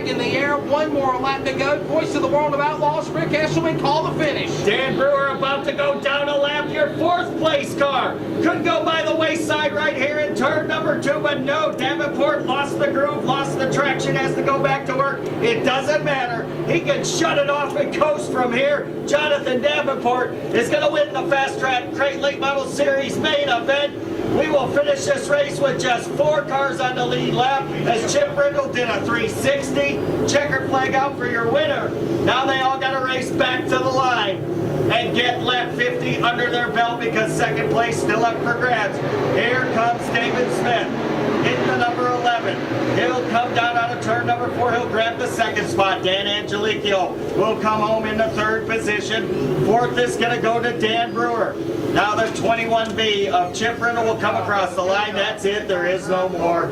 flag in the air. One more lap to go. Voice of the World of Outlaws, Rick Esselman, call the finish. Dan Brewer about to go down a lap. Your 4th place car could go by the wayside right here in turn number 2, but no, Davenport lost the groove, lost the traction, has to go back to work. It doesn't matter. He can shut it off and coast from here. Jonathan Davenport is going to win the Fast Track Crate Late Model Series main event. We will finish this race with just 4 cars on the lead lap as Chip Brindle did a 360. Checkered flag out for your winner. Now they all got to race back to the line and get lap 50 under their belt because 2nd place still up for grabs. Here comes David Smith in the number 11. He'll come down out of turn number 4. He'll grab the 2nd spot. Dan Angelico will come home in the 3rd position. 4th is going to go to Dan Brewer. Now the 21B of Chip Brindle will come across the line. That's it. There is no more.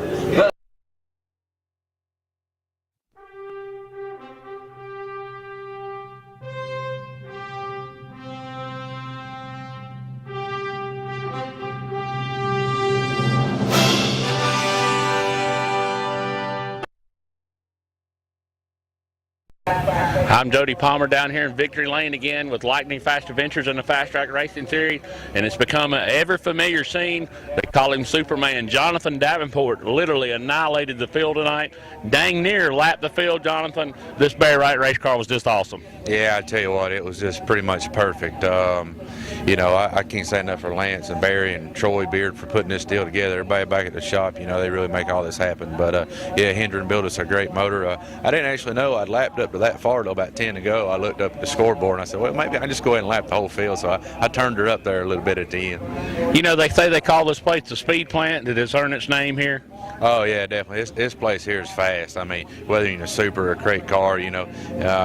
I'm Jody Palmer down here in Victory Lane again with Lightning Fast Adventures in the Fast Track Racing Series, and it's become an ever familiar scene. They call him Superman. Jonathan Davenport literally annihilated the field tonight. Dang near lapped the field, Jonathan. This Barry Wright race car was just awesome. Yeah, I tell you what, it was just pretty much perfect. You know, I can't say enough for Lance and Barry and Troy Beard for putting this deal together. Everybody back at the shop, you know, they really make all this happen. But yeah, Hendren built us a great motor. I didn't actually know I'd lapped up to that far till about 10 to go. I looked up at the scoreboard and I said, well, maybe I can just go ahead and lap the whole field. So I turned her up there a little bit at the end. You know, they say they call this place the Speed Plant. Did it earn its name here? Oh yeah, definitely. This place here is fast. I mean, whether you're in a super or a crate car, you know,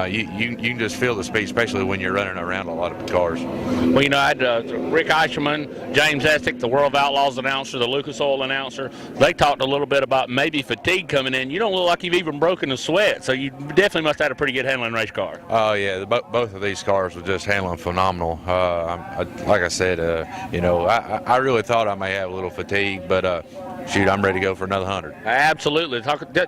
you can just feel the speed, especially when you're running around a lot of cars. Well, you know, I had Rick Eisherman, James Estick, the World of Outlaws announcer, the Lucas Oil announcer. They talked a little bit about maybe fatigue coming in. You don't look like you've even broken a sweat, so you definitely must have had a pretty good handling race car. Oh yeah, both of these cars were just handling phenomenal. Like I said, you know, I really thought I may have a little fatigue, but shoot, I'm ready to go for another 100. Absolutely.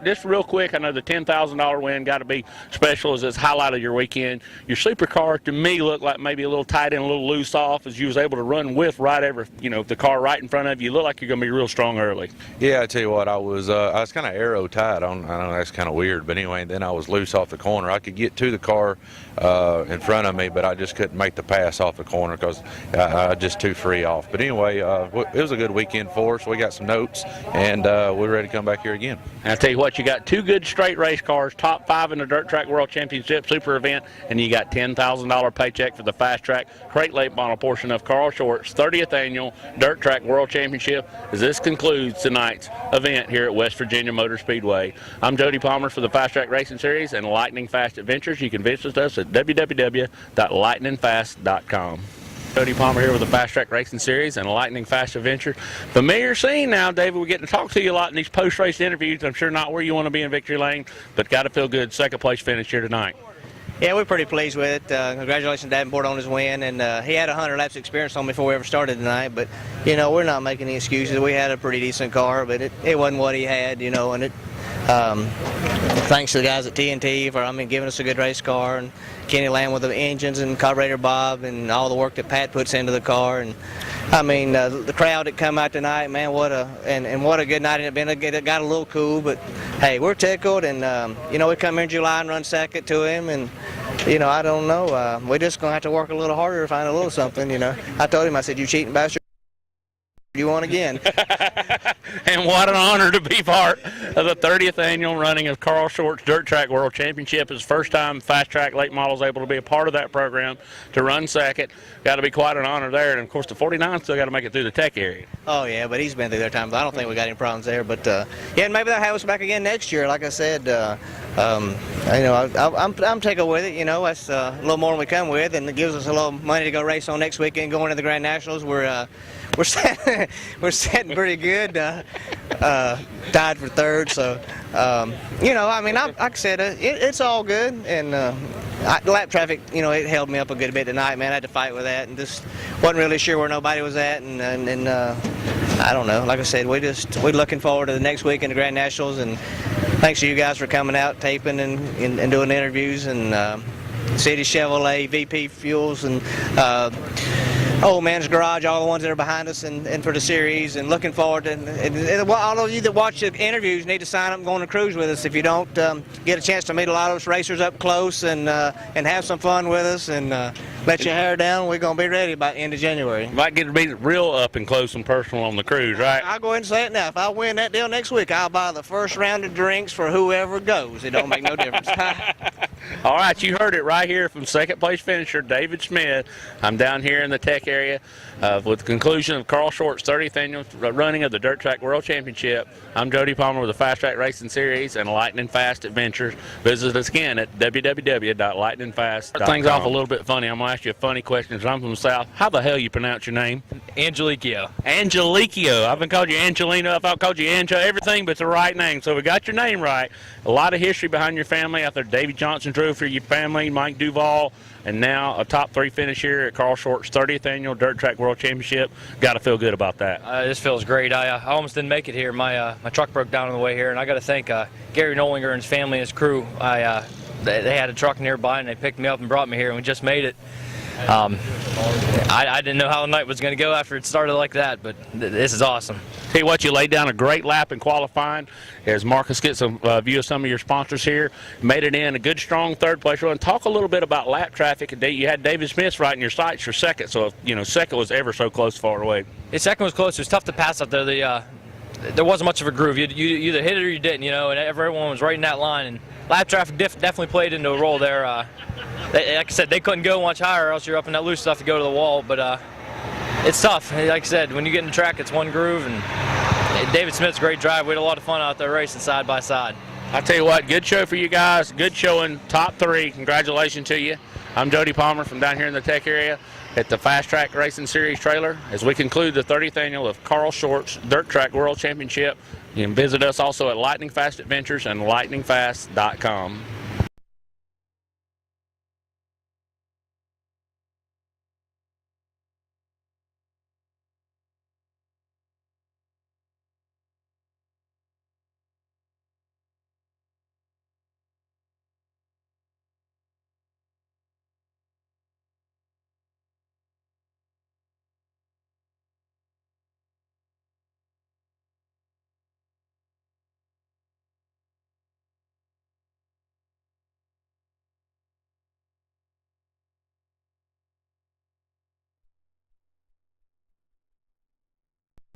Just real quick, I know the $10,000 win got to be special as this highlight of your weekend. Your supercar, to me, looked like maybe a little tight and a little loose off as you was able to run with right over, you know, the car right in front of you. You look like you're going to be real strong early. Yeah, I tell you what, I was kind of arrow tight. I know that's kind of weird, but anyway, then I was loose off the corner. I could get to the car in front of me, but I just couldn't make the pass off the corner because I was just too free off. But anyway, it was a good weekend for us. We got some notes, and we're ready to come back here again. And I tell you what, you got 2 good straight race cars, top 5 in the Dirt Track World Championship Super Event, and you got $10,000 paycheck for the Fast Track Crate Late Model portion of Carl Short's 30th Annual Dirt Track World Championship, as this concludes tonight's event here at West Virginia Motor Speedway. I'm Jody Palmer for the Fast Track Racing Series and Lightning Fast Adventures. You can visit us at www.lightningfast.com. Jody Palmer here with the Fast Track Racing Series and Lightning Fast Adventure. Familiar scene now, David. We're getting to talk to you a lot in these post-race interviews. I'm sure not where you want to be in Victory Lane, but got to feel good. 2nd place finish here tonight. Yeah, we're pretty pleased with it. Congratulations to Davenport on his win, and he had 100 laps experience on before we ever started tonight, but, you know, we're not making any excuses. We had a pretty decent car, but it wasn't what he had, you know, and thanks to the guys at TNT for, giving us a good race car, and Kenny Lamb with the engines, and carburetor Bob, and all the work that Pat puts into the car. And the crowd that come out tonight, man, what a good night it been. It got a little cool, but hey, we're tickled, and you know, we come here in July and run second to him, and you know, I don't know, we're just gonna have to work a little harder to find a little something. You know, I told him, I said, you cheating bastard. You won again. And what an honor to be part of the 30th annual running of Carl Short's Dirt Track World Championship. It's the first time Fast Track Late Model is able to be a part of that program to run second. Got to be quite an honor there. And, of course, the 49 still got to make it through the tech area. Oh, yeah, but he's been through their time. But I don't think we got any problems there. But, yeah, maybe they'll have us back again next year. Like I said, you know, I'm taking with it. You know, that's a little more than we come with, and it gives us a little money to go race on next weekend going to the Grand Nationals. We're setting pretty good, tied for 3rd. So, you know, like I said, it's all good. And lap traffic, you know, it held me up a good bit tonight, man. I had to fight with that, and just wasn't really sure where nobody was at. And I don't know. Like I said, we're looking forward to the next week in the Grand Nationals, and thanks to you guys for coming out, taping, and doing interviews, and City Chevrolet, VP Fuels, and Old Man's Garage, all the ones that are behind us, and for the series, and looking forward to, and all of you that watch the interviews need to sign up and go on a cruise with us. If you don't get a chance to meet a lot of us racers up close and have some fun with us and let your hair down, we're going to be ready by the end of January. Might get to be real up and close and personal on the cruise, right? I'll go ahead and say it now. If I win that deal next week, I'll buy the first round of drinks for whoever goes. It don't make no difference. All right, you heard it right here from second place finisher David Smith. I'm down here in the Tech area with the conclusion of Carl Short's 30th annual running of the Dirt Track World Championship. I'm Jody Palmer with the Fast Track Racing Series and Lightnin Fast Adventures. Visit us again at www.lightninfast.com. Start things off a little bit funny. I'm going to ask you a funny question. I'm from the South. How the hell you pronounce your name? Angelicio. Angelicio. I've been called you Angelina. I've called you Angel. Everything but the right name. So we got your name right. A lot of history behind your family out there. Davey Johnson drove for your family, Mike Duvall, and now a top 3 finish here at Carl Short's 30th annual Dirt Track World Championship. Got to feel good about that. This feels great. I almost didn't make it here. My truck broke down on the way here, and I got to thank Gary Nolinger and his family and his crew. They had a truck nearby, and they picked me up and brought me here, and we just made it. I didn't know how the night was going to go after it started like that, but this is awesome. Tell you what, you laid down a great lap in qualifying as Marcus gets a view of some of your sponsors here. Made it in a good, strong third place run. Talk a little bit about lap traffic. You had David Smith right in your sights for second, so second was ever so close far away. The second was close. It was tough to pass out there. There wasn't much of a groove. You either hit it or you didn't, and everyone was right in that line. And lap traffic definitely played into a role there. Like I said, they couldn't go much higher, or else you're up in that loose stuff to go to the wall. But it's tough. Like I said, when you get in the track, it's one groove. And David Smith's a great drive. We had a lot of fun out there racing side by side. I tell you what, good show for you guys. Good showing, top 3. Congratulations to you. I'm Jody Palmer from down here in the Tech area at the Fast Track Racing Series trailer as we conclude the 30th annual of Carl Short's Dirt Track World Championship. You can visit us also at Lightning Fast Adventures and lightninfast.com.